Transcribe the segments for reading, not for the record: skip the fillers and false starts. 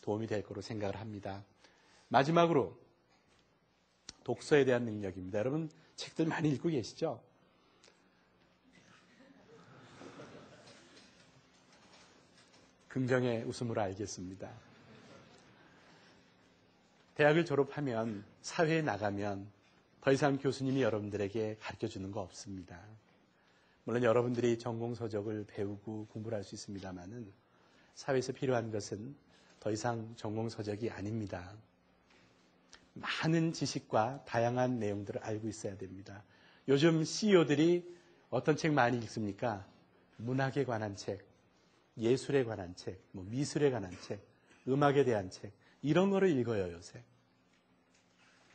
도움이 될 거로 생각을 합니다. 마지막으로 독서에 대한 능력입니다. 여러분 책들 많이 읽고 계시죠? 긍정의 웃음으로 알겠습니다. 대학을 졸업하면 사회에 나가면 더 이상 교수님이 여러분들에게 가르쳐주는 거 없습니다. 물론 여러분들이 전공서적을 배우고 공부를 할 수 있습니다만은 사회에서 필요한 것은 더 이상 전공서적이 아닙니다. 많은 지식과 다양한 내용들을 알고 있어야 됩니다. 요즘 CEO들이 어떤 책 많이 읽습니까? 문학에 관한 책, 예술에 관한 책, 미술에 관한 책, 음악에 대한 책, 이런 거를 읽어요, 요새.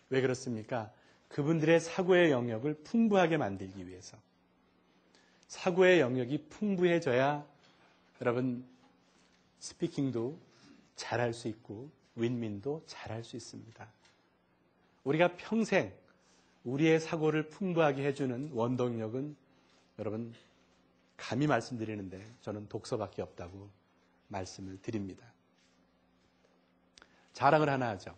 왜 그렇습니까? 그분들의 사고의 영역을 풍부하게 만들기 위해서. 사고의 영역이 풍부해져야 여러분 스피킹도 잘할 수 있고 윈윈도 잘할 수 있습니다. 우리가 평생 우리의 사고를 풍부하게 해주는 원동력은 여러분 감히 말씀드리는데 저는 독서밖에 없다고 말씀을 드립니다. 자랑을 하나 하죠.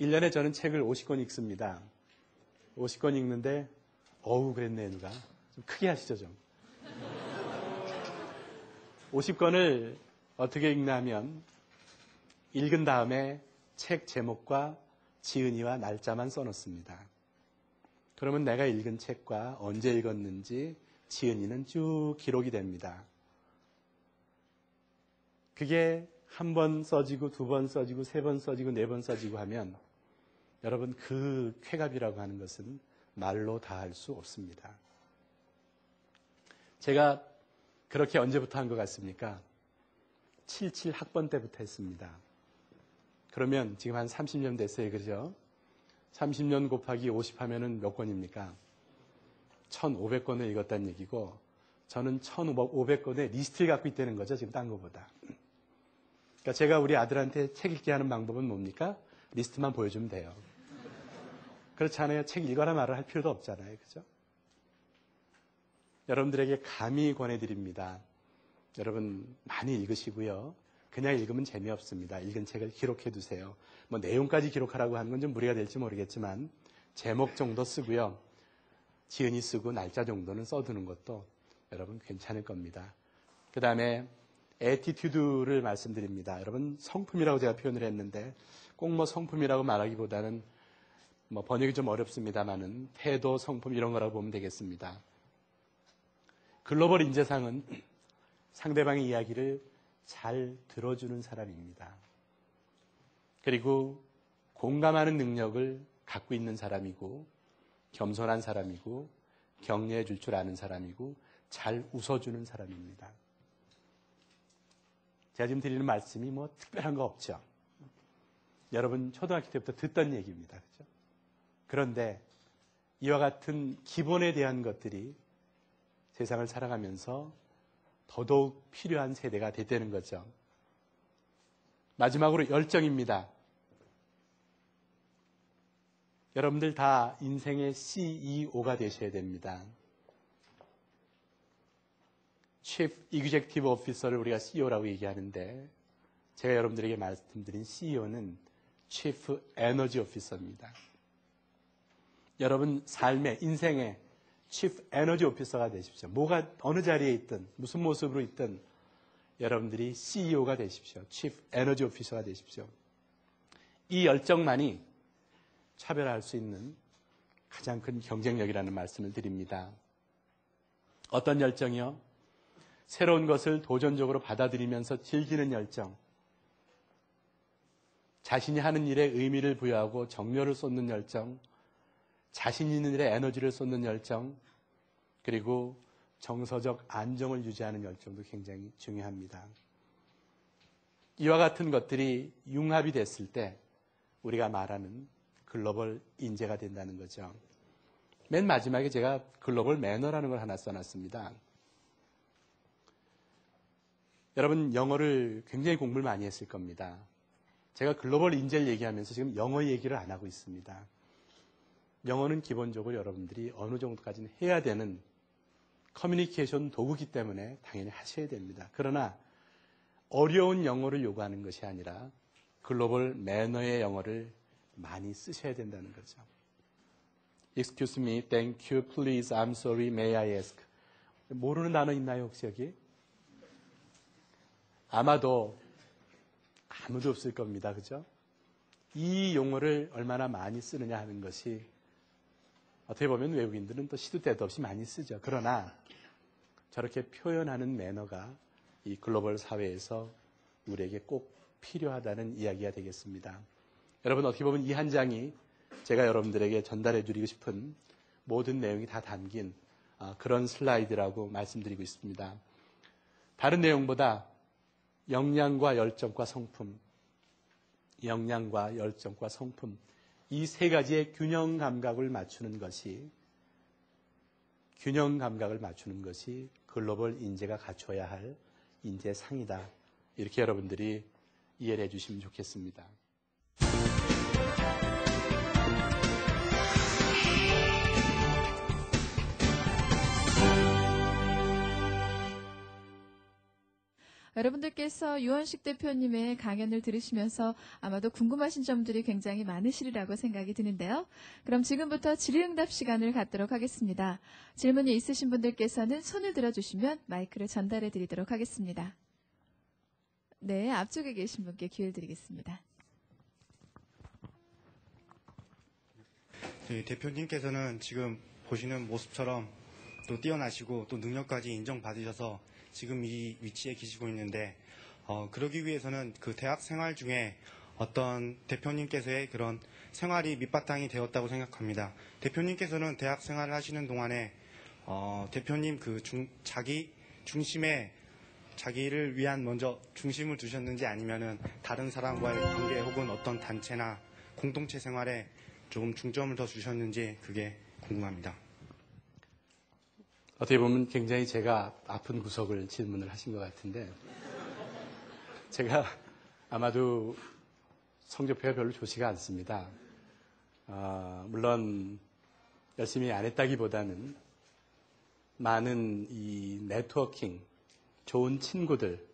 1년에 저는 책을 50권 읽습니다. 50권 읽는데 어우 그랬네 누가. 좀 크게 하시죠 좀. 50권을 어떻게 읽냐면 읽은 다음에 책 제목과 지은이와 날짜만 써놓습니다. 그러면 내가 읽은 책과 언제 읽었는지 지은이는 쭉 기록이 됩니다. 그게 한 번 써지고 두 번 써지고 세 번 써지고 네 번 써지고 하면 여러분 그 쾌감이라고 하는 것은 말로 다 할 수 없습니다. 제가 그렇게 언제부터 한 것 같습니까? 77 학번 때부터 했습니다. 그러면 지금 한 30년 됐어요. 그죠? 30년 곱하기 50 하면은 몇 권입니까? 1,500권을 읽었다는 얘기고 저는 1,500권의 리스트를 갖고 있다는 거죠. 지금 딴 거보다. 그러니까 제가 우리 아들한테 책 읽게 하는 방법은 뭡니까? 리스트만 보여주면 돼요. 그렇지 않아요? 책 읽어라 말을 할 필요도 없잖아요. 그죠? 여러분들에게 감히 권해드립니다. 여러분 많이 읽으시고요. 그냥 읽으면 재미없습니다. 읽은 책을 기록해 두세요. 뭐 내용까지 기록하라고 하는 건 좀 무리가 될지 모르겠지만 제목 정도 쓰고요. 지은이 쓰고 날짜 정도는 써두는 것도 여러분 괜찮을 겁니다. 그 다음에 애티튜드를 말씀드립니다. 여러분 성품이라고 제가 표현을 했는데 꼭 뭐 성품이라고 말하기보다는 뭐 번역이 좀 어렵습니다만은 태도, 성품 이런 거라고 보면 되겠습니다. 글로벌 인재상은 상대방의 이야기를 잘 들어주는 사람입니다. 그리고 공감하는 능력을 갖고 있는 사람이고 겸손한 사람이고 격려해 줄 줄 아는 사람이고 잘 웃어주는 사람입니다. 제가 지금 드리는 말씀이 뭐 특별한 거 없죠. 여러분 초등학교 때부터 듣던 얘기입니다. 그렇죠? 그런데 이와 같은 기본에 대한 것들이 세상을 살아가면서 더더욱 필요한 세대가 됐다는 거죠. 마지막으로 열정입니다. 여러분들 다 인생의 CEO가 되셔야 됩니다. Chief Executive Officer를 우리가 CEO라고 얘기하는데 제가 여러분들에게 말씀드린 CEO는 Chief Energy Officer입니다. 여러분 삶의 인생의 Chief Energy Officer가 되십시오. 뭐가 어느 자리에 있든 무슨 모습으로 있든 여러분들이 CEO가 되십시오. Chief Energy Officer가 되십시오. 이 열정만이 차별화할 수 있는 가장 큰 경쟁력이라는 말씀을 드립니다. 어떤 열정이요? 새로운 것을 도전적으로 받아들이면서 즐기는 열정. 자신이 하는 일에 의미를 부여하고 정열을 쏟는 열정. 자신 있는 일에 에너지를 쏟는 열정. 그리고 정서적 안정을 유지하는 열정도 굉장히 중요합니다. 이와 같은 것들이 융합이 됐을 때 우리가 말하는 글로벌 인재가 된다는 거죠. 맨 마지막에 제가 글로벌 매너라는 걸 하나 써놨습니다. 여러분 영어를 굉장히 공부를 많이 했을 겁니다. 제가 글로벌 인재를 얘기하면서 지금 영어 얘기를 안 하고 있습니다. 영어는 기본적으로 여러분들이 어느 정도까지는 해야 되는 커뮤니케이션 도구이기 때문에 당연히 하셔야 됩니다. 그러나 어려운 영어를 요구하는 것이 아니라 글로벌 매너의 영어를 많이 쓰셔야 된다는 거죠. Excuse me, thank you, please, I'm sorry, may I ask. 모르는 단어 있나요, 혹시 여기? 아마도 아무도 없을 겁니다. 그죠? 이 용어를 얼마나 많이 쓰느냐 하는 것이 어떻게 보면 외국인들은 또 시도 때도 없이 많이 쓰죠. 그러나 저렇게 표현하는 매너가 이 글로벌 사회에서 우리에게 꼭 필요하다는 이야기가 되겠습니다. 여러분, 어떻게 보면 이 한 장이 제가 여러분들에게 전달해 드리고 싶은 모든 내용이 다 담긴 그런 슬라이드라고 말씀드리고 있습니다. 다른 내용보다 역량과 열정과 성품, 이 세 가지의 균형 감각을 맞추는 것이 글로벌 인재가 갖춰야 할 인재상이다. 이렇게 여러분들이 이해를 해주시면 좋겠습니다. 여러분들께서 유원식 대표님의 강연을 들으시면서 아마도 궁금하신 점들이 굉장히 많으시리라고 생각이 드는데요. 그럼 지금부터 질의응답 시간을 갖도록 하겠습니다. 질문이 있으신 분들께서는 손을 들어주시면 마이크를 전달해 드리도록 하겠습니다. 네, 앞쪽에 계신 분께 기회를 드리겠습니다. 네, 대표님께서는 지금 보시는 모습처럼 또 뛰어나시고 또 능력까지 인정받으셔서 지금 이 위치에 계시고 있는데 그러기 위해서는 그 대학 생활 중에 어떤 대표님께서의 그런 생활이 밑바탕이 되었다고 생각합니다. 대표님께서는 대학 생활을 하시는 동안에 대표님 자기 중심에 자기를 위한 먼저 중심을 두셨는지 아니면은 다른 사람과의 관계 혹은 어떤 단체나 공동체 생활에 조금 중점을 더 주셨는지 그게 궁금합니다. 어떻게 보면 굉장히 제가 아픈 구석을 질문을 하신 것 같은데 제가 아마도 성적표가 별로 좋지가 않습니다. 물론 열심히 안 했다기보다는 많은 이 네트워킹, 좋은 친구들,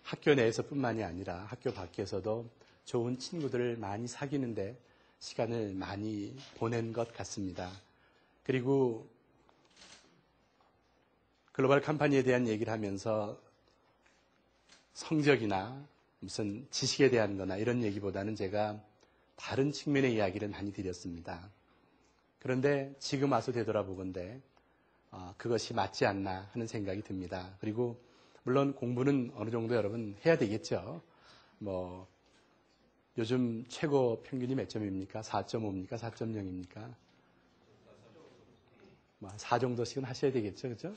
학교 내에서뿐만이 아니라 학교 밖에서도 좋은 친구들을 많이 사귀는데 시간을 많이 보낸 것 같습니다. 그리고 글로벌 컴퍼니에 대한 얘기를 하면서 성적이나 무슨 지식에 대한 거나 이런 얘기보다는 제가 다른 측면의 이야기를 많이 드렸습니다. 그런데 지금 와서 되돌아보건대 그것이 맞지 않나 하는 생각이 듭니다. 그리고 물론 공부는 어느 정도 여러분 해야 되겠죠. 요즘 최고 평균이 몇 점입니까? 4.5입니까? 4.0입니까? 4 정도씩은 하셔야 되겠죠, 그죠?